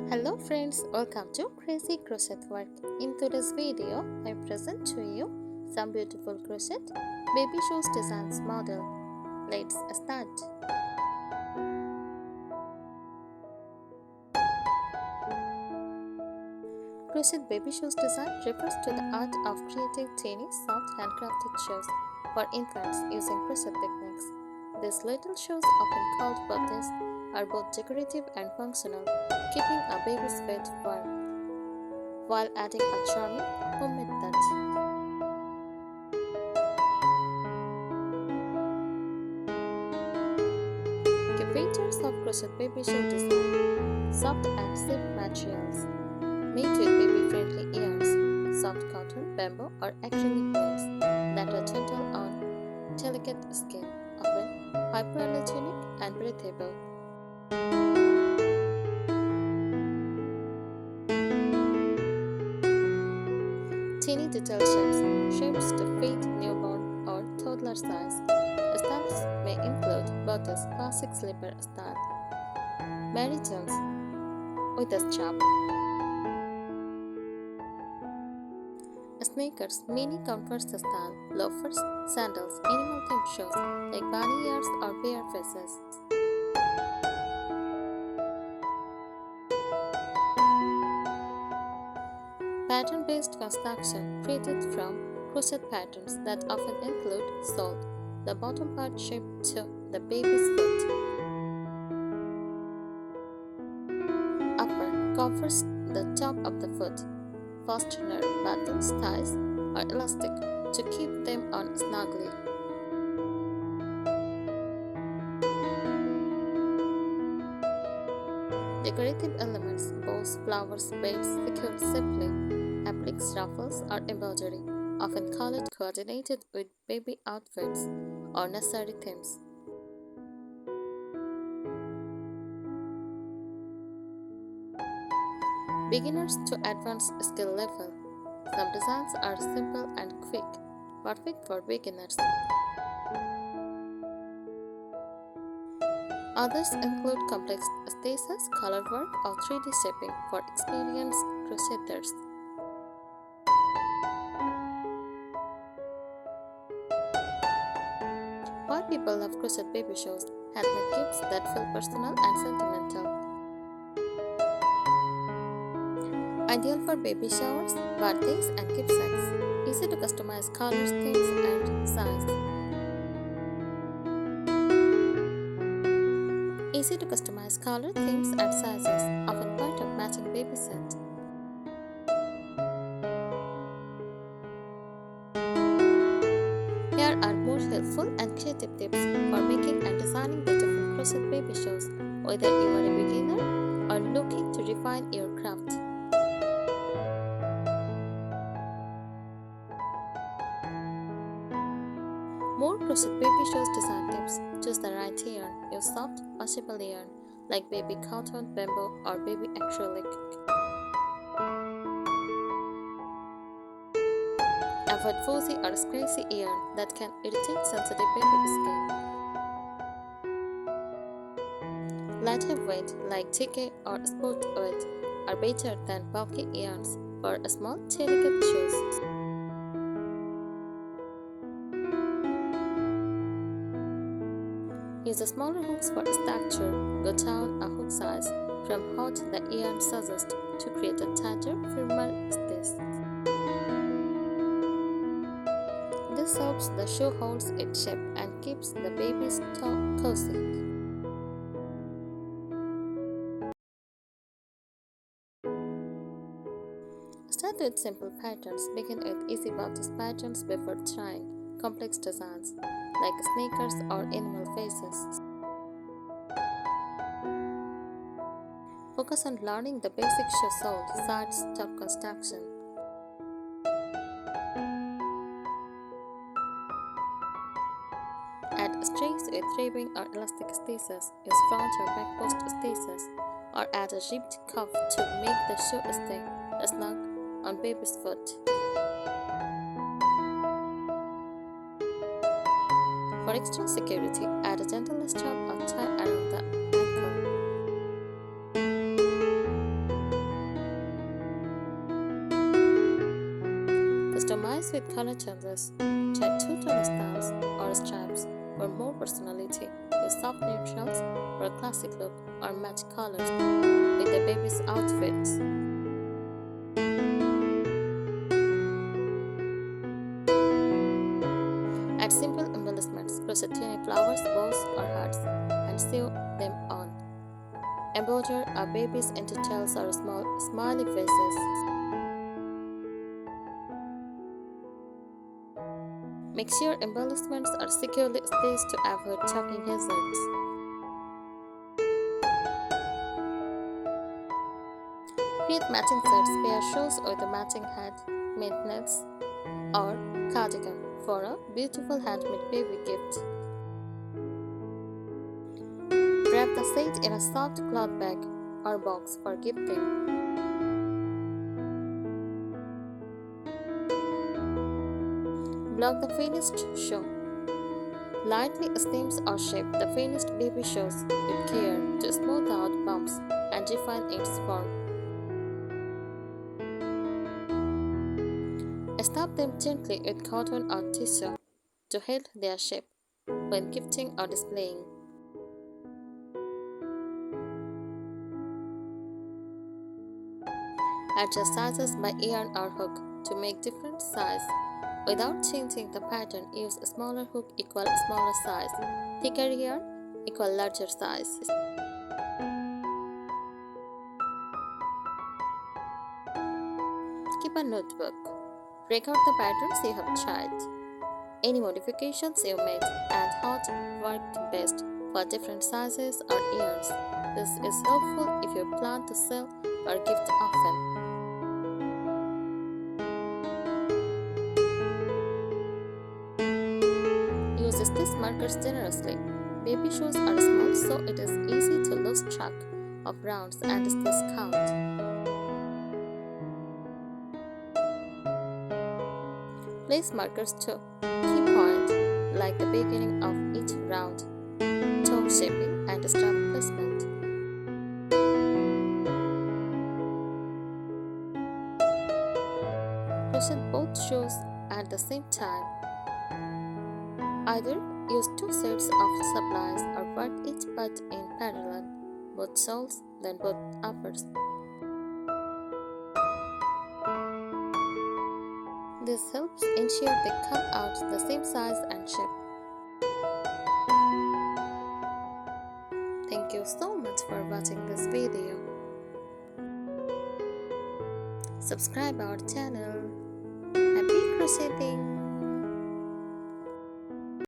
Hello friends, welcome to Crazy Crochet Work. In today's video, I present to you some beautiful crochet baby shoes designs model. Let's start. Crochet baby shoes design refers to the art of creating teeny, soft handcrafted shoes for infants using crochet techniques. These little shoes, often called bodies, are both decorative and functional, keeping a baby's feet warm while adding a charming homemade touch. Key features of crochet baby shoe design: soft and silk materials, made with baby-friendly ears, soft cotton, bamboo, or acrylic nails that are gentle on delicate skin, often hypoallergenic and breathable. Teeny detail shapes to fit newborn or toddler size. Styles may include bodice, classic slipper style, Mary Jones with a strap, sneakers, mini comfort style, loafers, sandals, animal themed shoes like bunny ears or bear faces. Pattern-based construction created from crochet patterns that often include sole, the bottom part shaped to the baby's foot. Upper covers the top of the foot. Fastener buttons, ties, or elastic to keep them on snugly. Decorative elements, bows, flowers, beads, secured simply, appliques, ruffles, or embroidery, often colored coordinated with baby outfits or nursery themes. Beginners to advanced skill level. Some designs are simple and quick, perfect for beginners. Others include complex stitches, color work, or 3D shaping for experienced crocheters. Why people love crochet baby shoes? Handmade gifts that feel personal and sentimental. Ideal for baby showers, birthdays, and keepsakes. Easy to customize colors, themes, and size. Easy to customize color, themes, and sizes, often part of matching baby set. Here are more helpful and creative tips for making and designing beautiful crochet baby shoes, whether you are a beginner or looking to refine your craft. More crochet baby shoes design tips. Choose the right yarn. Use soft, washable yarn like baby cotton, bamboo, or baby acrylic. Avoid fuzzy or scratchy yarn that can irritate sensitive baby skin. Lighter weight like TK or sport weight are better than bulky yarns for small, delicate shoes. Use the smaller hooks for structure. Go down a hook size from what the yarn suggests to create a tighter, firmer stitch. This helps the shoe holds its shape and keeps the baby's toe cozy. Start with simple patterns. Begin with easy bodice patterns before trying complex designs like sneakers or animal faces. Focus on learning the basic shoe sole, sides, top construction. Add strings with ribbing or elastic stitches. Use front or back post stitches, or add a ribbed cuff to make the shoe stay snug on baby's foot. For extra security, add a gentle strap or tie around the ankle. Customize with color changes. Check two-tone styles or stripes for more personality. Use soft neutrals for a classic look or match colors with the baby's outfits. Add simple embellishments, crochet tiny flowers, bows, or hearts, and sew them on. Embroider a baby's into tails or small smiley faces. Make sure embellishments are securely placed to avoid choking hazards. Create matching sets, pair shoes with a matching hat, maintenance, or cardigan for a beautiful handmade baby gift. Wrap the set in a soft cloth bag or box for gifting. Block the finished shoe. Lightly steams or shape the finished baby shoes with care to smooth out bumps and refine its form. Stab them gently with cotton or tissue to hold their shape when gifting or displaying. Adjust sizes by yarn or hook to make different size. Without changing the pattern, use a smaller hook equal smaller size, thicker yarn equal larger size. Keep a notebook. Record the patterns you have tried, any modifications you made, and how it worked best for different sizes or yarns. This is helpful if you plan to sell or gift often. Use stitch markers generously. Baby shoes are small, so it is easy to lose track of rounds and stitch count. Place markers to key point, like the beginning of each round, toe shaping, and strap placement. Crochet both shoes at the same time. Either use two sets of supplies or work each part in parallel, both soles, then both uppers. This helps ensure they come out the same size and shape. Thank you so much for watching this video. Subscribe our channel. Happy crochet!